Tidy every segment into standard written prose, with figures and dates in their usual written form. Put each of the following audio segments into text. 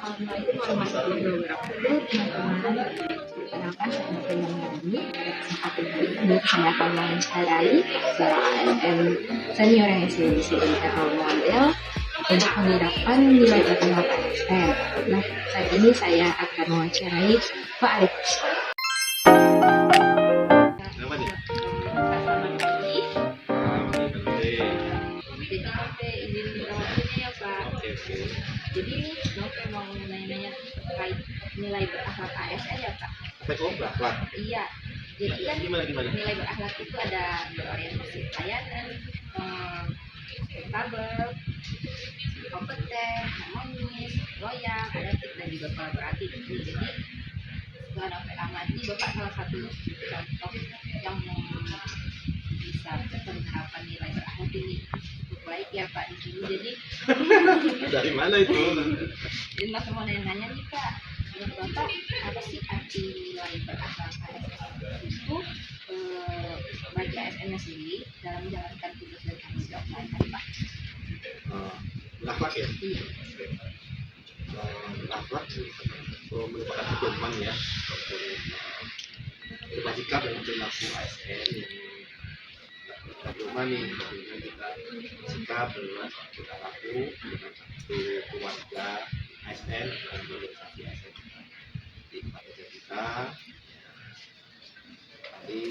itu mau masuk beberapa dulu teman-teman. Perkenalkan saya Priyanani. Kesempatan ini saya akan mewawancarai seorang ASN senior yang SDC role model untuk menerapkan nilai optimal ASN. Nah, saat ini saya akan mewawancarai Pak Arif. Jadi Novel mau nanya-nanya terkait nilai berakhlak ASN ya Pak? Berakhlak? Iya. Jadi kan gimana? Nilai berakhlak itu ada berorientasi pelayanan, akuntabel, kompeten, harmonis, loyal, adaptif dan juga kolaboratif. Jadi setelah Novel amati Bapak salah satu contoh yang bisa menerapkan nilai berakhlak ini cukup baik ya Pak di sini. Jadi dari mana itu? Jadi Mas mau nanya nih Pak, menurut Bapak apa sih arti nilai berakhlak ASN itu bagi ASN sendiri dalam menjalankan tugas dan tanggung jawab mereka Pak? Berakhlak ya? Iya. Berakhlak merupakan pedoman ya, berubah sikap dan perilaku ASN yang pedoman nih, bagaimana kita sikap dengan kita laku dengan satu keluarga ASN dan organisasi ASN di tempat kerja kita. Tadi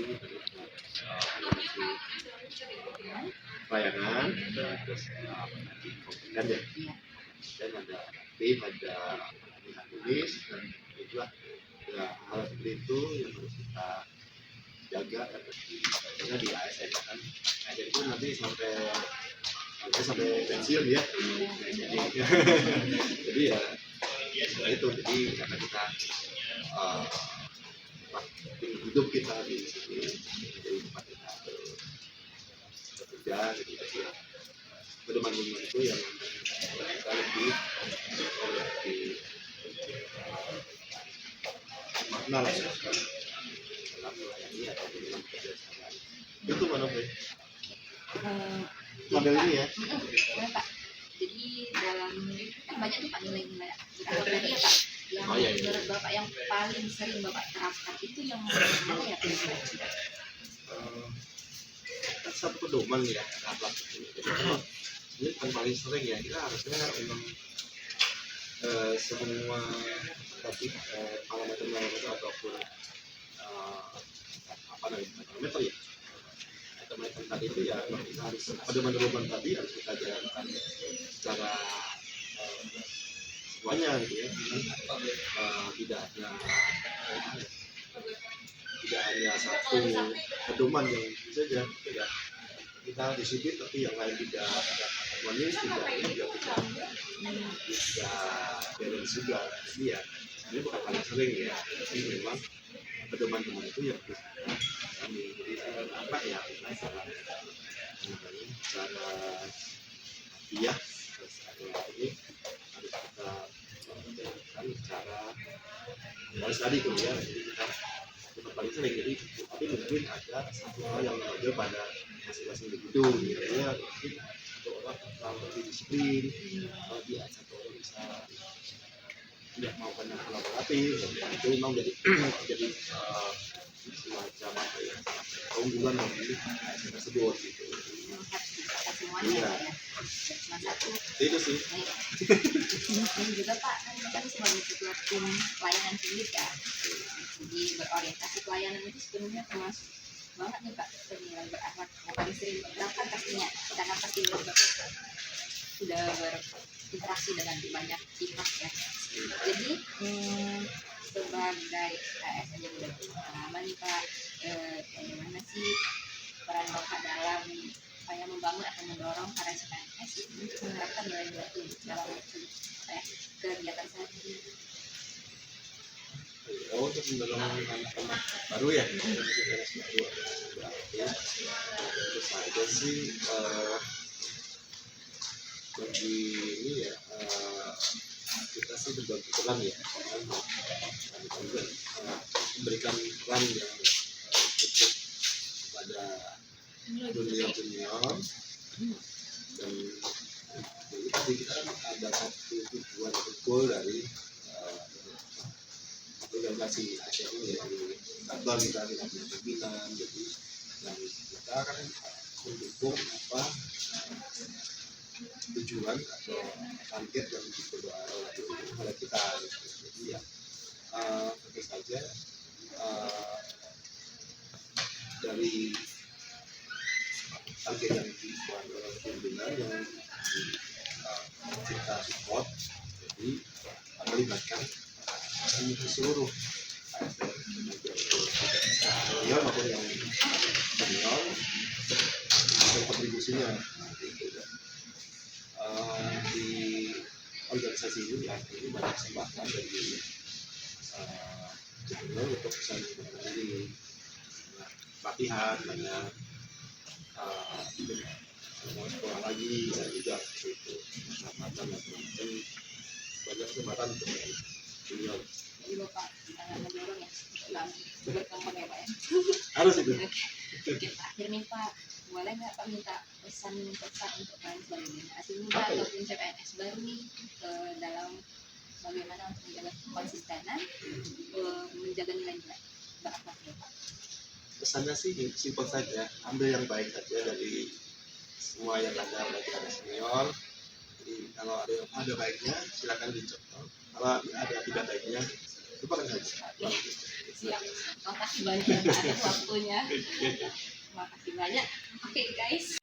pelayanan dan terus kompeten ya, dan ada tim, ada tulis dan juga ya, hal seperti itu yang harus kita jaga dan karena di ASN kan ASN itu nanti sampai pensiun ya. Jadi ya seperti itu, jadi karena kita hidup kita di sini jadi tempat kita bekerja, jadi ya pedoman itu yang kita lebih makna lah dalam melayani atau dalam kerja sehari-hari. Itu mana model ini ya? Ya Pak. Jadi dalam kan banyak tuh Pak nilai-nilai berakhlak tadi ya Pak. Yang menurut Bapak yang paling sering Bapak terapkan itu yang mana ya Pak? Satu pedoman ya akhlak itu. Ini kan paling sering ya, kita harusnya memang semua tadi parameter ataupun parameter ya, parameter tadi itu ya kita harus pedoman tadi harus kita jalankan secara semuanya gitu ya, tidak hanya satu pedoman yang bisa saja tidak kita disiplin tapi yang lain tidak harmonis, tidak balance juga. Jadi ya ini bukan paling sering ya, tapi memang pedoman itu yang kami jadi apa ya secara dia ini harus kita jalankan secara harus tadi tuh ya. Jadi kita bukan paling sering, jadi tapi mungkin ada satu hal yang menonjol pada masing-masing individu gitu ya. Mungkin satu orang lebih disiplin, dia satu orang bisa tidak mau kena kolaboratif, itu memang jadi semacam apa ya, keunggulan dari ASN tersebut gitu. Iya. Itu sih. Dan juga Pak kan sebagai ketua tim pelayanan publik ya, jadi berorientasi pelayanan itu sebenarnya termasuk banget nih Pak nilai berakhlak yang paling sering diterapkan pastinya, karena pasti Bapak sudah berinteraksi dengan banyak pihak ya. Jadi sebagai ASN yang sudah berpengalaman nih Pak, bagaimana sih peran Bapak dalam upaya membangun atau mendorong para PNS untuk menerapkan nilai-nilai itu dalam kegiatan sehari-hari? Untuk mendorong anak-anak baru ya, terus saja sih bagi ini ya, kita sih berbagi peran ya, memberikan peran yang cukup pada junior dan jadi tadi kita kan ada satu tujuan atau goal dari dari organisasi ASEAN ini melalui cabang kita punya pimpinan. Jadi yang kita kan mendukung apa tujuan atau target yang dicoba oleh kita. Jadi ya tentu saja dari target yang dibuat oleh pimpinan yang kita support, jadi melibatkan di seluruh senior maupun yang senior dan kontribusinya di organisasi ini ya, ini banyak kesempatan dari gubernur untuk bisa menjadi latihan banyak mau sekolah lagi dan juga itu kesempatan macam-macam, banyak kesempatan untuk senior. Jadi Bapak sangat mendorong ya Islam berkembang ya Pak ya. Harus itu. Oke, terakhir nih Pak, boleh nggak Pak minta pesan-pesan untuk mahasiswa generasi muda ataupun CPNS baru nih dalam bagaimana untuk menjaga konsistenan, menjaga nilai-nilai berakhlaknya Pak? Pesannya sih simpel saja, ambil yang baik saja dari semua yang ada, baik ada senior. Jadi kalau ada baiknya silakan dicontoh, kalau ada tidak baiknya lupakan saja. Siap, makasih banyak atas waktunya. Makasih banyak. Oke guys.